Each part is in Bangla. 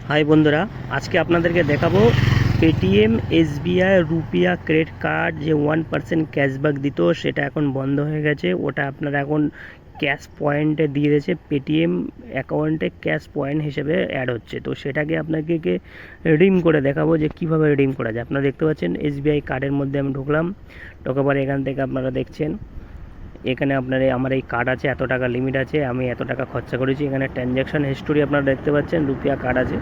হাই বন্ধুরা, আজকে আপনাদেরকে দেখাবো Paytm SBI RuPay credit card যে 1% ক্যাশব্যাক দিত সেটা এখন বন্ধ হয়ে গেছে। ওটা আপনারা এখন ক্যাশ পয়েন্টে দিয়ে দিয়েছে, পেটিএম অ্যাকাউন্টে ক্যাশ পয়েন্ট হিসেবে অ্যাড হচ্ছে। তো সেটাকে আপনাকে রিডিম করে দেখাবো যে কীভাবে রিডিম করা যায়। আপনারা দেখতে পাচ্ছেন এসবিআই কার্ডের মধ্যে আমি ঢুকলাম, ঢোকার পরে এখান থেকে আপনারা দেখছেন এখানে আমার এই কার্ড আছে, এত টাকা লিমিট আছে, আমি এত টাকা খরচা করেছি। এখানে ট্রানজ্যাকশান হিস্টোরি আপনারা দেখতে পাচ্ছেন, রুপিয়া কার্ড আছে।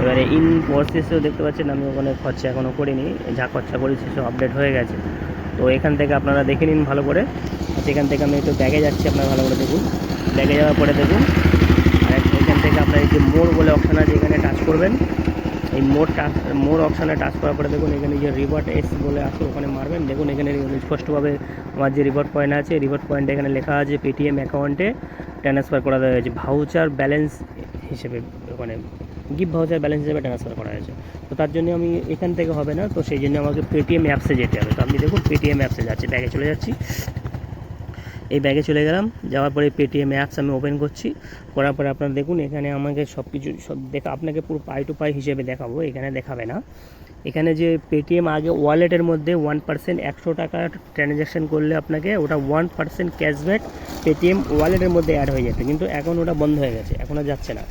এবারে ইন প্রসেসেও দেখতে পাচ্ছেন আমি ওখানে খরচা এখনও করিনি, যা খরচা করেছি সব আপডেট হয়ে গেছে। তো এখান থেকে আপনারা দেখে নিন ভালো করে। সেখান থেকে আমি একটু ব্যাগে যাচ্ছি, আপনারা ভালো করে দেখুন। ব্যাগে যাওয়ার পরে দেখুন, আর এখান থেকে আপনার এই যে মোর বলে অপশান আছে, এখানে টাচ করবেন। এই মোর অপশানে টাচ করার পরে দেখুন এখানে যে রিভার্ট এস বলে আছে ওখানে মারবেন। দেখুন এখানে স্পষ্টভাবে আমার যে রিভার্ট পয়েন্ট আছে, রিভার্ট পয়েন্টে এখানে লেখা আছে পেটিএম অ্যাকাউন্টে ট্রান্সফার করা হয়েছে ভাউচার ব্যালেন্স হিসেবে, ওখানে গিফট ভাউচার ব্যালেন্স হিসেবে ট্রান্সফার করা হয়েছে। তো তার জন্য আমি এখান থেকে হবে না, তো সেই জন্য আমাকে পেটিএম অ্যাপসে যেতে হবে। তো আপনি দেখুন পেটিএম অ্যাপসে যাচ্ছি, ব্যাগে চলে যাচ্ছি। এই ব্যাগে চলে গেলাম, যাওয়ার পরে পেটিএম অ্যাপস আমি ওপেন করছি। করার পরে আপনারা দেখুন এখানে আমাকে সব কিছু আপনাকে পুরো পাই টু পাই হিসেবে দেখাবো, এখানে দেখাবে না। এখানে যে পেটিএম আগে ওয়ালেটের মধ্যে 1% 100 টাকা ট্রানজ্যাকশান করলে আপনাকে ওটা 1% ক্যাশব্যাক পেটিএম ওয়ালেটের মধ্যে অ্যাড হয়ে যেত, কিন্তু এখন ওটা বন্ধ হয়ে গেছে, এখন আর যাচ্ছে না।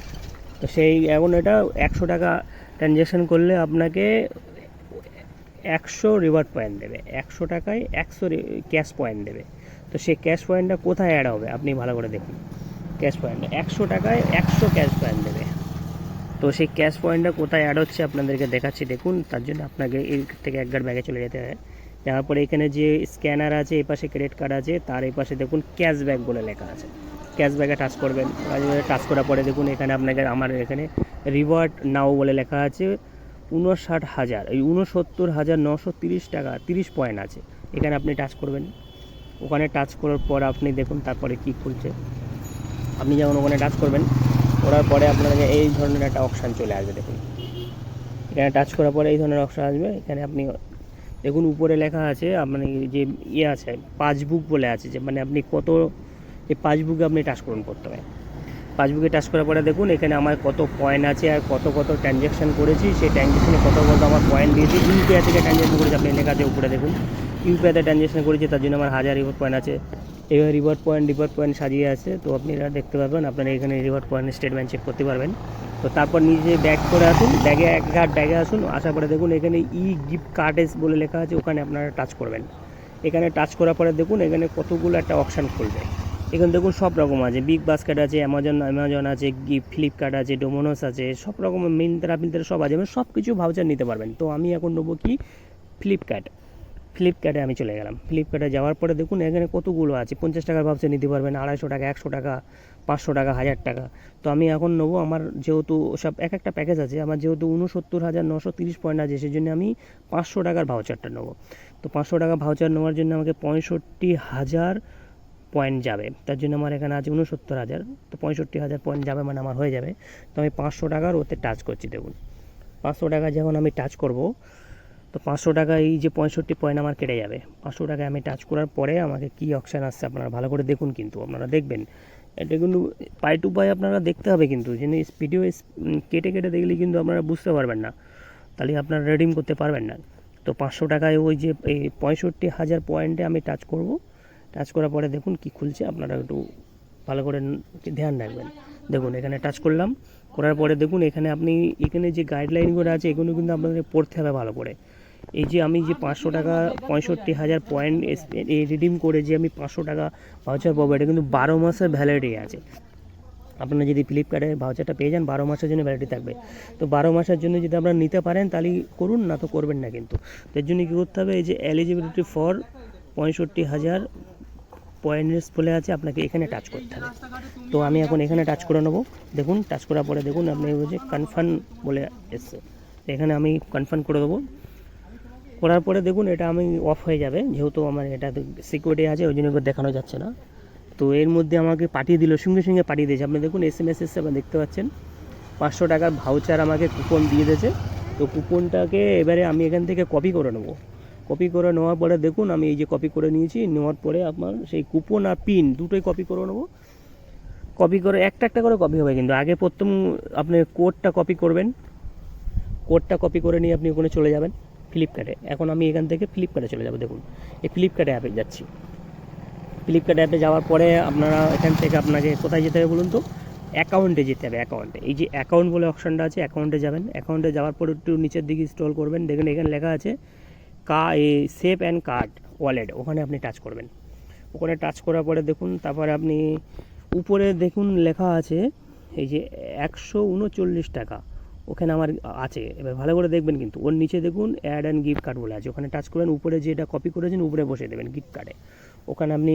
তো সেই এখন এটা 100 টাকা ট্রানজ্যাকশান করলে আপনাকে 100 রিওয়ার্ড পয়েন্ট দেবে, 100 টাকায় 100 ক্যাশ পয়েন্ট দেবে। তো সেই ক্যাশ পয়েন্টটা কোথায় অ্যাড হবে আপনি ভালো করে দেখুন। ক্যাশ পয়েন্ট 100 টাকায় 100 ক্যাশ পয়েন্ট দেবে। তো সেই ক্যাশ পয়েন্টটা কোথায় অ্যাড হচ্ছে আপনাদেরকে দেখাচ্ছি, দেখুন। তার জন্য আপনাকে এই থেকে একবার ব্যাগে চলে যেতে হয়। যাওয়ার পরে এখানে যে স্ক্যানার আছে, এই পাশে ক্রেডিট কার্ড আছে, তার এই পাশে দেখুন ক্যাশব্যাক বলে লেখা আছে। ক্যাশব্যাকে টাচ করবেন। টাচ করার পরে দেখুন এখানে আপনাকে আমার এখানে রিওয়ার্ড নাও বলে লেখা আছে 59,000, এই 69,930 টাকা 30 পয়েন্ট আছে। এখানে আপনি টাচ করবেন। ওখানে টাচ করার পর আপনি দেখুন তারপরে কি খুলছে। আপনি যেমন ওখানে টাচ করবেন, করার পরে আপনাকে এই ধরনের একটা অপশান চলে আসবে। দেখুন এখানে টাচ করার পরে এই ধরনের অপশান আসবে। এখানে আপনি দেখুন উপরে লেখা আছে আপনার যে আছে পাসবুক বলে আছে, যে মানে আপনি কত, এই পাসবুকে আপনি টাচ করতে হবে। পাসবুকে টাচ করার পরে দেখুন এখানে আমার কত পয়েন্ট আছে আর কত ট্রানজ্যাকশান করেছি, সেই ট্রানজ্যাকশানে কত আমার পয়েন্ট দিয়েছি। ইউপিআই থেকে ট্রানজ্যাকশান করেছি, আপনি লেখা আছে উপরে দেখুন ইউপিআইতে ট্রানজ্যাকশান করেছি, তার জন্য আমার 1000 রিওয়ার্ড পয়েন্ট আছে। এবার রিওয়ার্ড পয়েন্ট সাজিয়ে আছে, তো আপনারা দেখতে পারবেন, আপনারা এখানে রিওয়ার্ড পয়েন্ট স্টেটমেন্ট চেক করতে পারবেন। তো তারপর নিজে ব্যাক করে আসুন, ব্যাগে আসুন। আসার পরে দেখুন এখানে ই গিফট কার্ডস বলে লেখা আছে, ওখানে আপনারা টাচ করবেন। এখানে টাচ করার পরে দেখুন এখানে কতগুলো একটা অপশান খুলবে। এখানে দেখুন সব রকম আছে, বিগ বাস্কেট আছে, অ্যামাজন আছে, ফ্লিপকার্ট আছে, ডোমিনোস আছে, সব রকমের মিন্ত্রা সব আছে, মানে সব কিছু ভাউচার নিতে পারবেন। তো আমি এখন নেবো কি ফ্লিপকার্টে আমি চলে গেলাম। ফ্লিপকার্টে যাওয়ার পরে দেখুন এখানে কতগুলো আছে, 50 টাকার ভাউচার নিতে পারবেন, 250 টাকা, 100 টাকা, 500 টাকা, 1000 টাকা। তো আমি এখন নেবো, আমার যেহেতু সব এক একটা প্যাকেজ আছে, আমার যেহেতু 69,930 পয়েন্ট আছে, সেই জন্য আমি 500 টাকার ভাউচারটা নেবো। তো 500 টাকা ভাউচার নেওয়ার জন্য আমাকে 65,000 পয়েন্ট যাবে, তার জন্য আমার এখানে আছে 69,000। তো 65,000 পয়েন্ট যাবে, মানে আমার হয়ে যাবে। তো আমি 500 টাকার ওতে টাচ করছি। দেখুন 500 টাকা যখন আমি টাচ করব, তো 500 টাকা এই যে 65 পয়েন্ট আমার কেটে যাবে। 500 টাকায় আমি টাচ করার পরে আমাকে কী অপশান আসছে আপনারা ভালো করে দেখুন, কিন্তু আপনারা দেখবেন এটা কিন্তু পাই টু পাই আপনারা দেখতে হবে, কিন্তু যিনি ভিডিও কেটে দেখলে কিন্তু আপনারা বুঝতে পারবেন না, তাহলে আপনারা রিডিম করতে পারবেন না। তো 500 টাকায় ওই যে এই 65,000 পয়েন্টে আমি টাচ করব। টাচ করার পরে দেখুন কি খুলছে, আপনারা একটু ভালো করে ধ্যান রাখবেন। দেখুন এখানে টাচ করলাম, করার পরে দেখুন এখানে এখানে যে গাইডলাইনগুলো আছে এগুলো কিন্তু আপনাদের পড়তে হবে ভালো করে। এই যে আমি যে 500 টাকা 65,000 পয়েন্ট রিডিম করে যে আমি 500 টাকা ভাউচার পাবো, এটা কিন্তু 12 মাসের ভ্যালিডিটি আছে। আপনারা যদি ফ্লিপকার্টে ভাউচারটা পেয়ে যান, 12 মাসের জন্য ভ্যালিডিটি থাকবে। তো 12 মাসের জন্য যদি আপনারা নিতে পারেন তাহলে করুন, না তো করবেন না। কিন্তু তার জন্য কী করতে হবে, এই যে এলিজিবিলিটি ফর 65,000 পয়েন্টস বলে আছে, আপনাকে এখানে টাচ করতে হবে। তো আমি এখন এখানে টাচ করে নেবো। দেখুন টাচ করার পরে দেখুন আপনি ওই যে কনফার্ম বলে এসছে, এখানে আমি কনফার্ম করে দেবো। করার পরে দেখুন এটা আমি অফ হয়ে যাবে, যেহেতু আমার এটা সিকিউরিটি আছে ওই জন্য দেখানো যাচ্ছে না। তো এর মধ্যে আমাকে পাঠিয়ে দিল, সঙ্গে পাঠিয়ে দিয়েছে। আপনি দেখুন SMS এসে আপনি দেখতে পাচ্ছেন 500 টাকার ভাউচার আমাকে কুপন দিয়ে দিয়েছে। তো কুপনটাকে এবারে আমি এখান থেকে কপি করে নেবো। কপি করে নেওয়ার পরে দেখুন আমি এই যে কপি করে নিয়েছি, নেওয়ার পরে আপনার সেই কুপন আর পিন দুটোই কপি করে নেবো। কপি করে একটা করে কপি হবে, কিন্তু আগে প্রথম আপনি কোডটা কপি করবেন। কোডটা কপি করে নিয়ে আপনি ওখানে চলে যাবেন ফ্লিপকার্টে। এখন আমি এখান থেকে ফ্লিপকার্টে চলে যাব। দেখুন এই ফ্লিপকার্টে অ্যাপে যাচ্ছি। ফ্লিপকার্ট অ্যাপে যাওয়ার পরে আপনারা এখান থেকে আপনাকে কোথায় যেতে হবে বলুন তো? অ্যাকাউন্টে যেতে হবে। অ্যাকাউন্টে, এই যে অ্যাকাউন্ট বলে অপশানটা আছে, অ্যাকাউন্টে যাবেন। অ্যাকাউন্টে যাওয়ার পর একটু নিচের দিকে স্ক্রল করবেন, দেখবেন এখানে লেখা আছে সেভ অ্যান্ড কার্ড ওয়ালেট, ওখানে আপনি টাচ করবেন। ওখানে টাচ করার পরে দেখুন, তারপরে আপনি উপরে দেখুন লেখা আছে এই যে 139 টাকা ওখানে আমার আছে। এবার ভালো করে দেখবেন, কিন্তু ওর নিচে দেখুন অ্যাড অ্যান্ড গিফট কার্ড বলে আছে, ওখানে টাচ করবেন। উপরে যেটা কপি করেছেন উপরে বসে দেবেন গিফট কার্ডে, ওখানে আপনি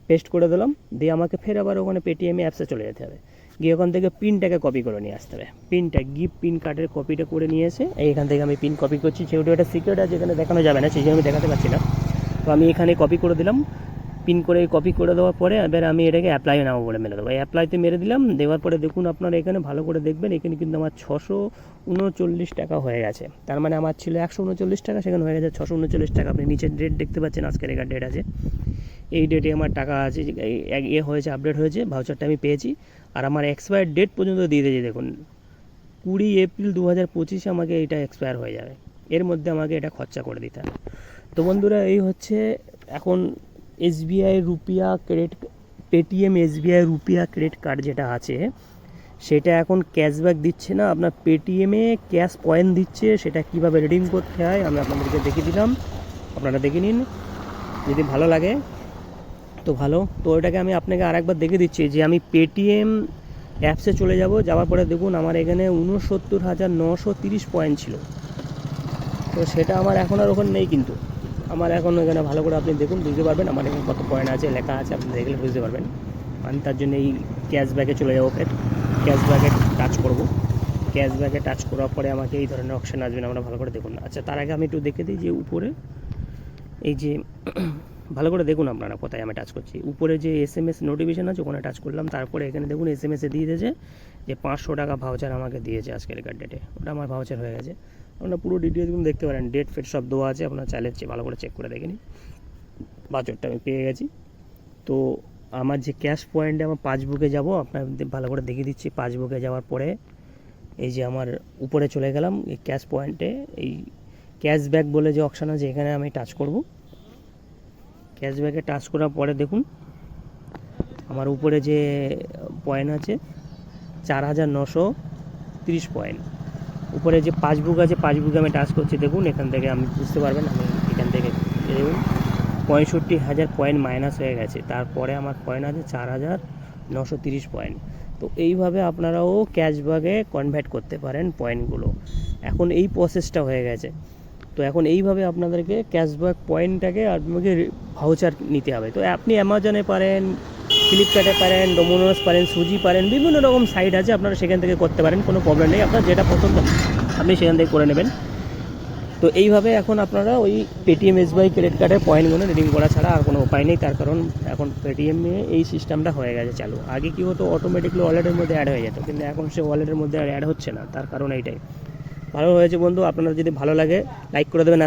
পেস্ট করে দিলাম। দিয়ে আমাকে ফের আবার ওখানে পেটিএম অ্যাপসে চলে যেতে হবে, গিয়ে ওখান থেকে পিনটাকে কপি করে নিয়ে আসতে হবে। পিনটা গিফট পিন কার্ডের কপিটা করে নিয়ে এসে এইখান থেকে আমি পিন কপি করছি। যেহেতু এটা সিক্রেট আছে এখানে দেখানো যাবে না, সেই জন্য আমি দেখাতে পারছি না। তো আমি এখানে কপি করে দিলাম। পিন করে কপি করে দেওয়ার পরে এবার আমি এটাকে অ্যাপ্লাই নাও বলে মেরে দেবো। এই অ্যাপ্লাইতে মেরে দিলাম। দেওয়ার পরে দেখুন আপনারা এখানে ভালো করে দেখবেন, এখানে কিন্তু আমার 639 টাকা হয়ে গেছে। তার মানে আমার ছিল 139 টাকা, সেখানে হয়ে গেছে 639 টাকা। আপনি নিচের ডেট দেখতে পাচ্ছেন, আজকের এখানে ডেট আছে, এই ডেটে আমার টাকা আছে, হয়েছে, আপডেট হয়েছে, ভাউচারটা আমি পেয়েছি। আর আমার এক্সপায়ার ডেট পর্যন্ত দিয়ে দিয়েছে। দেখুন 20 এপ্রিল 2025 আমাকে এটা এক্সপায়ার হয়ে যাবে, এর মধ্যে আমাকে এটা খরচা করে দিতে হবে। তো বন্ধুরা এই হচ্ছে এখন SBI RuPay credit, Paytm SBI RuPay credit card যেটা আছে সেটা এখন ক্যাশব্যাক দিচ্ছে না, আপনার পেটিএমে ক্যাশ পয়েন্ট দিচ্ছে। সেটা কীভাবে রিডিম করতে হয় আমি আপনাদেরকে দেখিয়ে দিলাম, আপনারা দেখে নিন। যদি ভালো লাগে তো ভালো। তো ওটাকে আমি আপনাকে আরেকবার দেখে দিচ্ছি যে আমি পেটিএম অ্যাপসে চলে যাব। যাওয়ার পরে দেখুন আমার এখানে 69,930 পয়েন্ট ছিল। তো সেটা আমার এখন আর ওখানে নেই, কিন্তু আমার এখন এখানে ভালো করে আপনি দেখুন, বুঝতে পারবেন আমার এখানে কত পয়েন্ট আছে, লেখা আছে, আপনি দেখলে বুঝতে পারবেন। আমি তার জন্য এই ক্যাশব্যাকে চলে যাবো, ফের ক্যাশব্যাকে টাচ করব। ক্যাশব্যাকে টাচ করার পরে আমাকে এই ধরনের অপশান আসবে, আমরা ভালো করে দেখুন। আচ্ছা তার আগে আমি একটু দেখে দিই যে উপরে এই যে ভালো করে দেখুন আপনারা কোথায় আমি টাচ করছি। উপরে যে SMS নোটিফিকেশান আছে ওখানে টাচ করলাম। তারপরে এখানে দেখুন SMS-এ দিয়ে দিয়েছে যে 500 টাকা ভাউচার আমাকে দিয়েছে আজকের ডেটে, ওটা আমার ভাউচার হয়ে গেছে। আপনারা পুরো ডিটেলসগুলো দেখতে পারেন, ডেট ফেট সব দেওয়া আছে, আপনারা চাইলে ভালো করে চেক করে দেখে নিন। ভাউচারটা আমি পেয়ে গেছি। তো আমার যে ক্যাশ পয়েন্টে আমার পাসবুকে যাব, আপনার ভালো করে দেখিয়ে দিচ্ছি। পাসবুকে যাওয়ার পরে এই যে আমার উপরে চলে গেলাম, এই ক্যাশ পয়েন্টে এই ক্যাশব্যাক বলে যে অপশান আছে এখানে আমি টাচ করব। ক্যাশব্যাকে টাচ করার পরে দেখুন আমার উপরে যে পয়েন্ট আছে 4,930 পয়েন্ট। উপরে যে পাসবুক আছে পাসবুকে আমি টাচ করছি, দেখুন এখান থেকে আমি বুঝতে পারবেন। আমি এখান থেকে দেখুন 65,000 পয়েন্ট মাইনাস হয়ে গেছে। তারপরে আমার পয়েন্ট আছে 4,930 পয়েন্ট। তো এইভাবে আপনারাও ক্যাশব্যাকে কনভার্ট করতে পারেন পয়েন্টগুলো। এখন এই প্রসেসটা হয়ে গেছে। তো এখন এইভাবে আপনাদেরকে ক্যাশব্যাক পয়েন্টটাকে আপনাকে ভাউচার নিতে হবে। তো আপনি অ্যামাজনে পারেন, ফ্লিপকার্টে পারেন, ডোমিনোস পারেন, সুজি পারেন, বিভিন্ন রকম সাইট আছে, আপনারা সেখান থেকে করতে পারেন, কোনো প্রবলেম নেই। আপনার যেটা পছন্দ আপনি সেখান থেকে করে নেবেন। তো এইভাবে এখন আপনারা ওই পেটিএম এসবিআই ক্রেডিট কার্ডের পয়েন্টগুলো রিডিম করা ছাড়া আর কোনো উপায় নেই। তার কারণ এখন পেটিএমে এই সিস্টেমটা হয়ে গেছে চালু। আগে কী হতো, অটোমেটিকলি ওয়ালেটের মধ্যে অ্যাড হয়ে যেত, কিন্তু এখন সে ওয়ালেটের মধ্যে অ্যাড হচ্ছে না। তার কারণ এইটাই। ভালো হয়েছে বন্ধু, আপনারা যদি ভালো লাগে লাইক করে দেবেন।